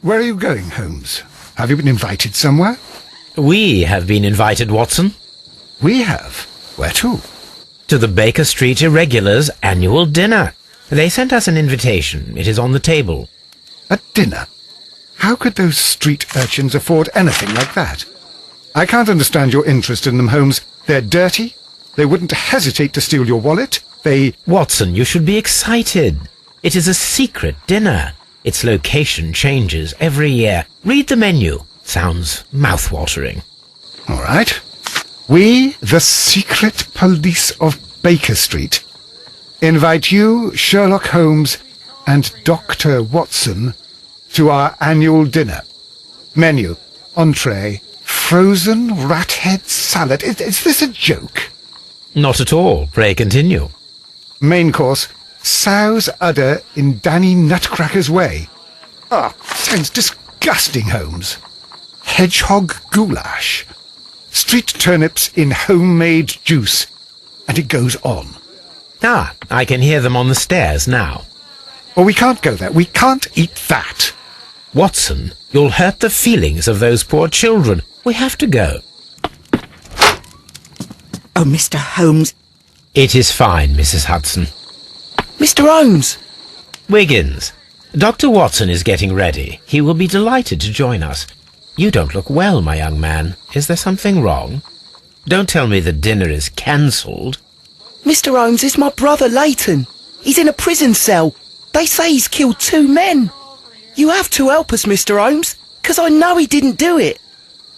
Where are you going, Holmes? Have you been invited somewhere? We have been invited, Watson. We have? Where to? To the Baker Street Irregulars' annual dinner. They sent us an invitation. It is on the table. A dinner? How could those street urchins afford anything like that? I can't understand your interest in them, Holmes. They're dirty. They wouldn't hesitate to steal your wallet. Watson, you should be excited. It is a secret dinner. Its location changes every year. Read the menu. Sounds mouth-watering. All right. We, the secret police of Baker Street, invite you, Sherlock Holmes, and Dr. Watson to our annual dinner. Menu, entree, frozen rat head salad. Is this a joke? Not at all. Pray continue. Main course, sow's udder in Danny Nutcracker's way. Sounds disgusting, Holmes. Hedgehog goulash. Street turnips in homemade juice. And it goes on. I can hear them on the stairs now. Oh, we can't go there. We can't eat that. Watson, you'll hurt the feelings of those poor children. We have to go. Oh, Mr. Holmes. It is fine, Mrs. Hudson. Mr. Holmes! Wiggins, Dr. Watson is getting ready. He will be delighted to join us. You don't look well, my young man. Is there something wrong? Don't tell me the dinner is cancelled. Mr. Holmes is my brother Leighton. He's in a prison cell. They say he's killed 2 men. You have to help us, Mr. Holmes, 'cause I know he didn't do it.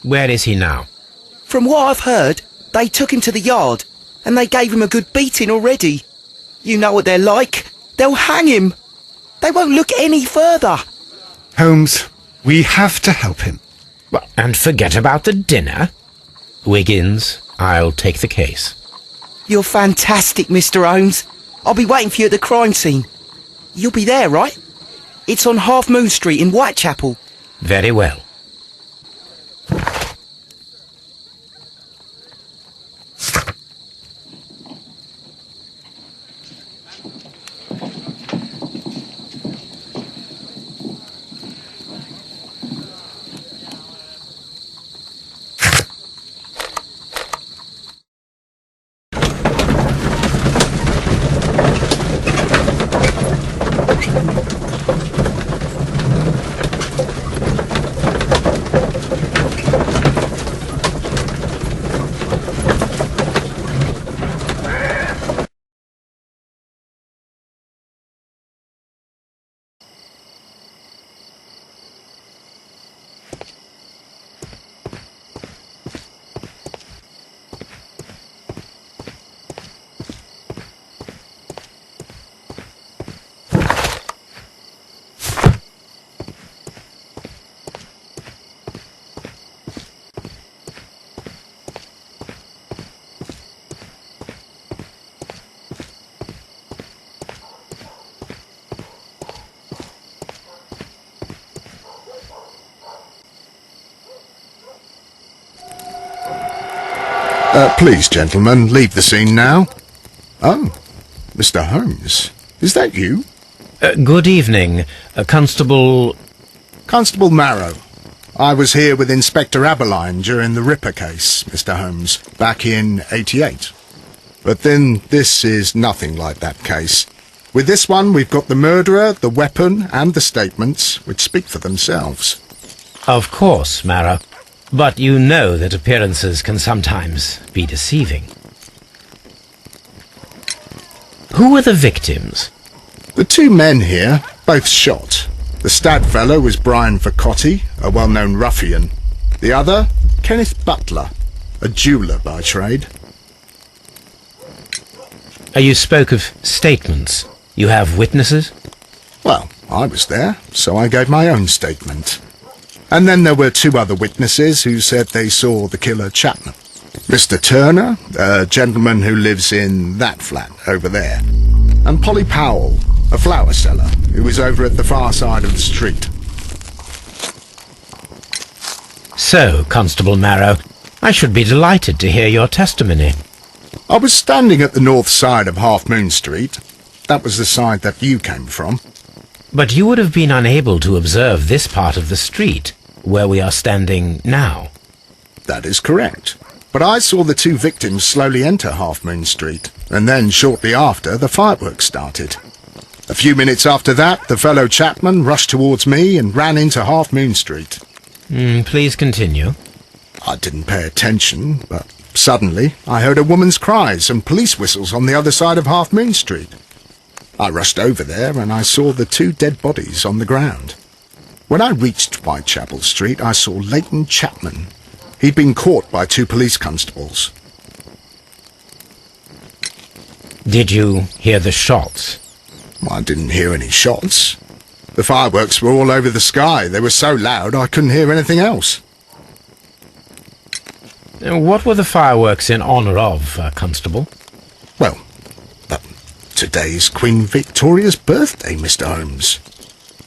Where is he now? From what I've heard, they took him to the yard, and they gave him a good beating already. You know what they're like. They'll hang him. They won't look any further. Holmes, we have to help him. Well, and forget about the dinner. Wiggins, I'll take the case. You're fantastic, Mr. Holmes. I'll be waiting for you at the crime scene. You'll be there, right? It's on Half Moon Street in Whitechapel. Very well. Please, gentlemen, leave the scene now. Oh, Mr. Holmes, is that you? Good evening, Constable... Constable Marrow. I was here with Inspector Aberline during the Ripper case, Mr. Holmes, back in '88. But then this is nothing like that case. With this one, we've got the murderer, the weapon, and the statements, which speak for themselves. Of course, Marrow. But you know that appearances can sometimes be deceiving. Who were the victims? The 2 men here, both shot. The stab fellow was Brian Vercotti, a well-known ruffian. The other, Kenneth Butler, a jeweller by trade. You spoke of statements. You have witnesses? Well, I was there, so I gave my own statement. And then there were 2 other witnesses who said they saw the killer Chapman. Mr. Turner, a gentleman who lives in that flat over there. And Polly Powell, a flower seller, who was over at the far side of the street. So, Constable Marrow, I should be delighted to hear your testimony. I was standing at the north side of Half Moon Street. That was the side that you came from. But you would have been unable to observe this part of the street, where we are standing now. That is correct. But I saw the two victims slowly enter Half Moon Street, and then shortly after, the fireworks started. A few minutes after that, the fellow chapman rushed towards me and ran into Half Moon Street. Please continue. I didn't pay attention, but suddenly I heard a woman's cries and police whistles on the other side of Half Moon Street. I rushed over there and I saw the two dead bodies on the ground. When I reached Whitechapel Street, I saw Leighton Chapman. He'd been caught by two police constables. Did you hear the shots? I didn't hear any shots. The fireworks were all over the sky. They were so loud I couldn't hear anything else. What were the fireworks in honour of, Constable? Well, today's Queen Victoria's birthday, Mr. Holmes.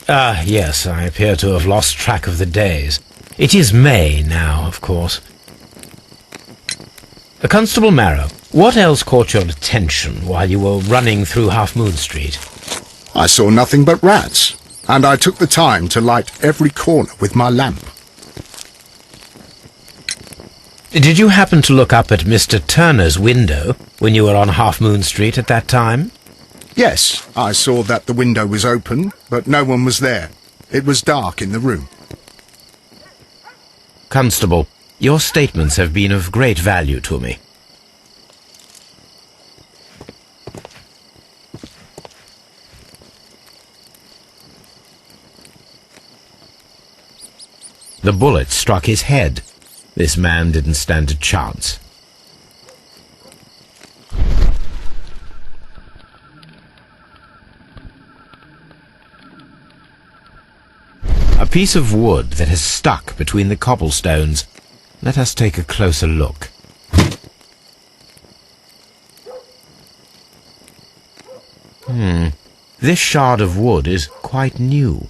Yes, I appear to have lost track of the days. It is May now, of course. Constable Marrow, what else caught your attention while you were running through Half Moon Street? I saw nothing but rats, and I took the time to light every corner with my lamp. Did you happen to look up at Mr. Turner's window when you were on Half Moon Street at that time? Yes, I saw that the window was open, but no one was there. It was dark in the room. Constable, your statements have been of great value to me. The bullet struck his head. This man didn't stand a chance. A piece of wood that has stuck between the cobblestones. Let us take a closer look. This shard of wood is quite new.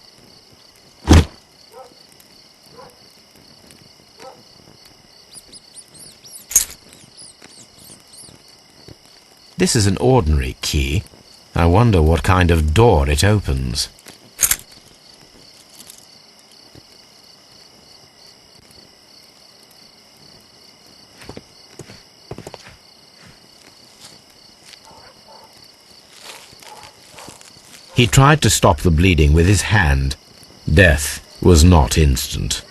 This is an ordinary key. I wonder what kind of door it opens. He tried to stop the bleeding with his hand. Death was not instant.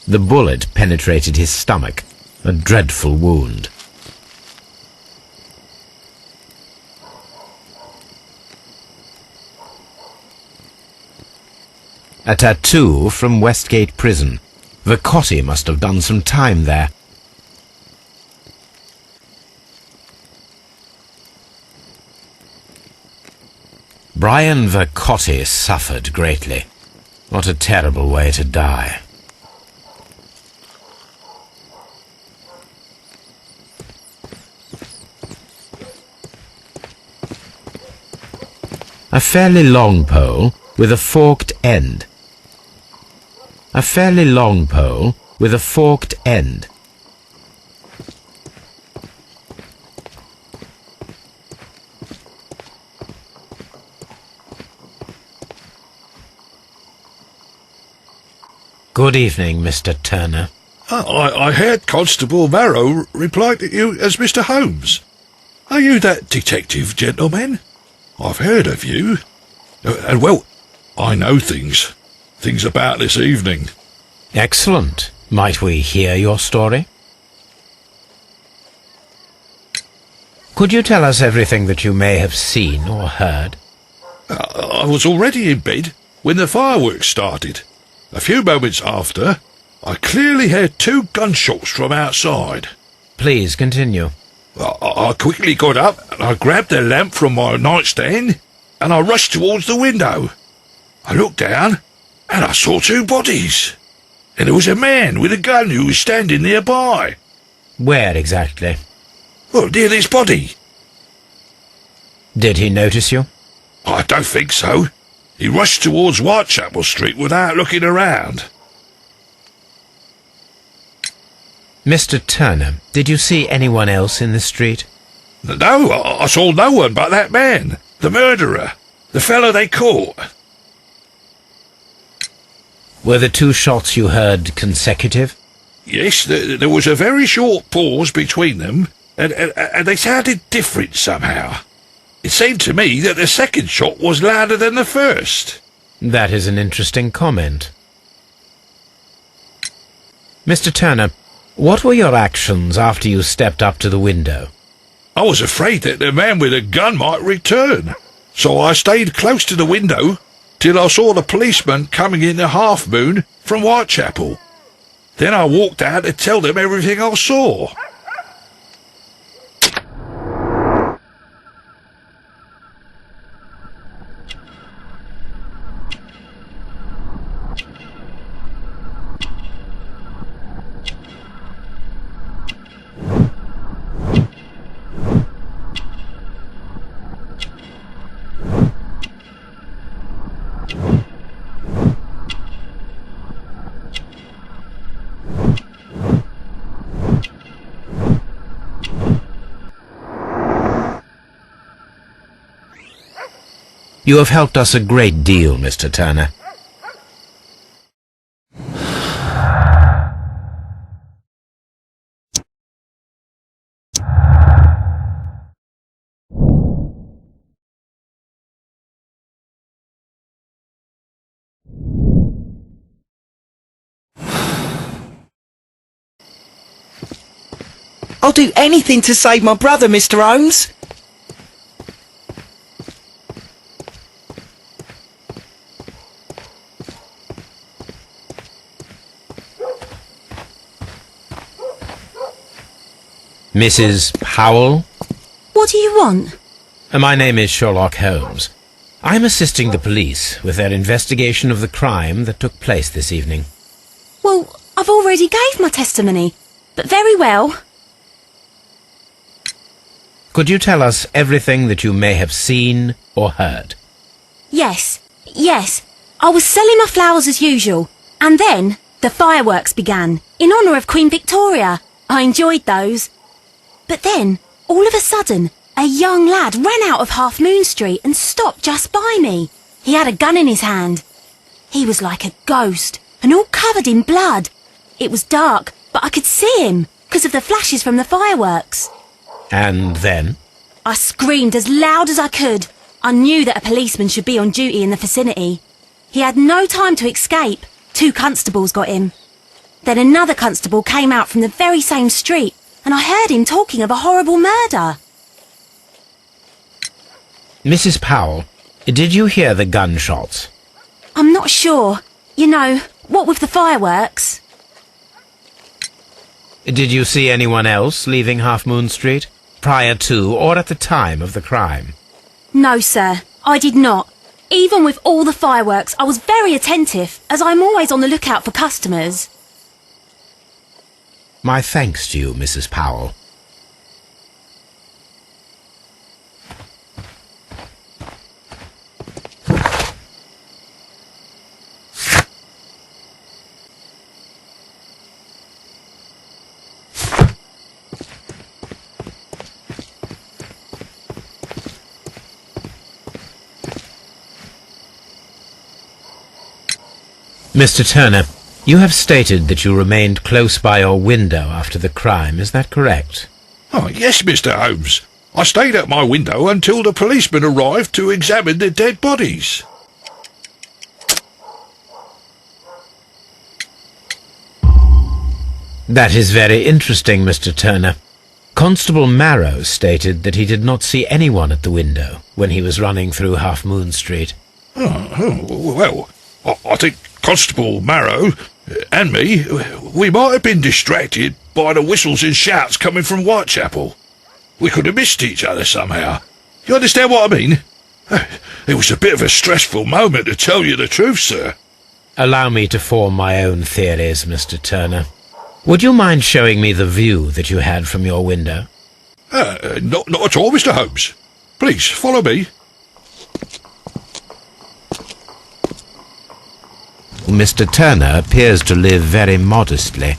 The bullet penetrated his stomach, a dreadful wound. A tattoo from Westgate Prison. Vercotti must have done some time there. Brian Vercotti suffered greatly. What a terrible way to die. A fairly long pole with a forked end. A fairly long pole with a forked end. Good evening, Mr. Turner. I heard Constable Marrow reply to you as Mr. Holmes. Are you that detective gentleman? I've heard of you. And, well, I know things about this evening. Excellent. Might we hear your story? Could you tell us everything that you may have seen or heard? I was already in bed when the fireworks started. A few moments after, I clearly heard two gunshots from outside. Please continue. I quickly got up and I grabbed the lamp from my nightstand and I rushed towards the window. I looked down and I saw two bodies. And there was a man with a gun who was standing nearby. Where exactly? Well, near this body. Did he notice you? I don't think so. He rushed towards Whitechapel Street without looking around. Mr. Turner, did you see anyone else in the street? No, I saw no one but that man, the murderer, the fellow they caught. Were the two shots you heard consecutive? Yes, there was a very short pause between them, and they sounded different somehow. It seemed to me that the second shot was louder than the first. That is an interesting comment. Mr. Turner, what were your actions after you stepped up to the window? I was afraid that the man with a gun might return, so I stayed close to the window till I saw the policeman coming in the Half Moon from Whitechapel. Then I walked out to tell them everything I saw. You have helped us a great deal, Mr. Turner. I'll do anything to save my brother, Mr. Holmes. Mrs. Powell? What do you want? My name is Sherlock Holmes. I'm assisting the police with their investigation of the crime that took place this evening. Well, I've already gave my testimony, but very well. Could you tell us everything that you may have seen or heard? Yes. I was selling my flowers as usual, and then the fireworks began, in honour of Queen Victoria. I enjoyed those. But then, all of a sudden, a young lad ran out of Half Moon Street and stopped just by me. He had a gun in his hand. He was like a ghost, and all covered in blood. It was dark, but I could see him, because of the flashes from the fireworks. And then? I screamed as loud as I could. I knew that a policeman should be on duty in the vicinity. He had no time to escape. 2 constables got him. Then another constable came out from the very same street, and I heard him talking of a horrible murder. Mrs. Powell, did you hear the gunshots? I'm not sure. You know, what with the fireworks? Did you see anyone else leaving Half Moon Street, prior to or at the time of the crime? No, sir, I did not. Even with all the fireworks, I was very attentive, as I'm always on the lookout for customers. My thanks to you, Mrs. Powell. Mr. Turner, you have stated that you remained close by your window after the crime, is that correct? Oh, yes, Mr. Holmes. I stayed at my window until the policeman arrived to examine the dead bodies. That is very interesting, Mr. Turner. Constable Marrow stated that he did not see anyone at the window when he was running through Half Moon Street. Well, I think Constable Marrow and me, we might have been distracted by the whistles and shouts coming from Whitechapel. We could have missed each other somehow. You understand what I mean? It was a bit of a stressful moment, to tell you the truth, sir. Allow me to form my own theories, Mr. Turner. Would you mind showing me the view that you had from your window? Not at all, Mr. Holmes. Please, follow me. Mr. Turner appears to live very modestly.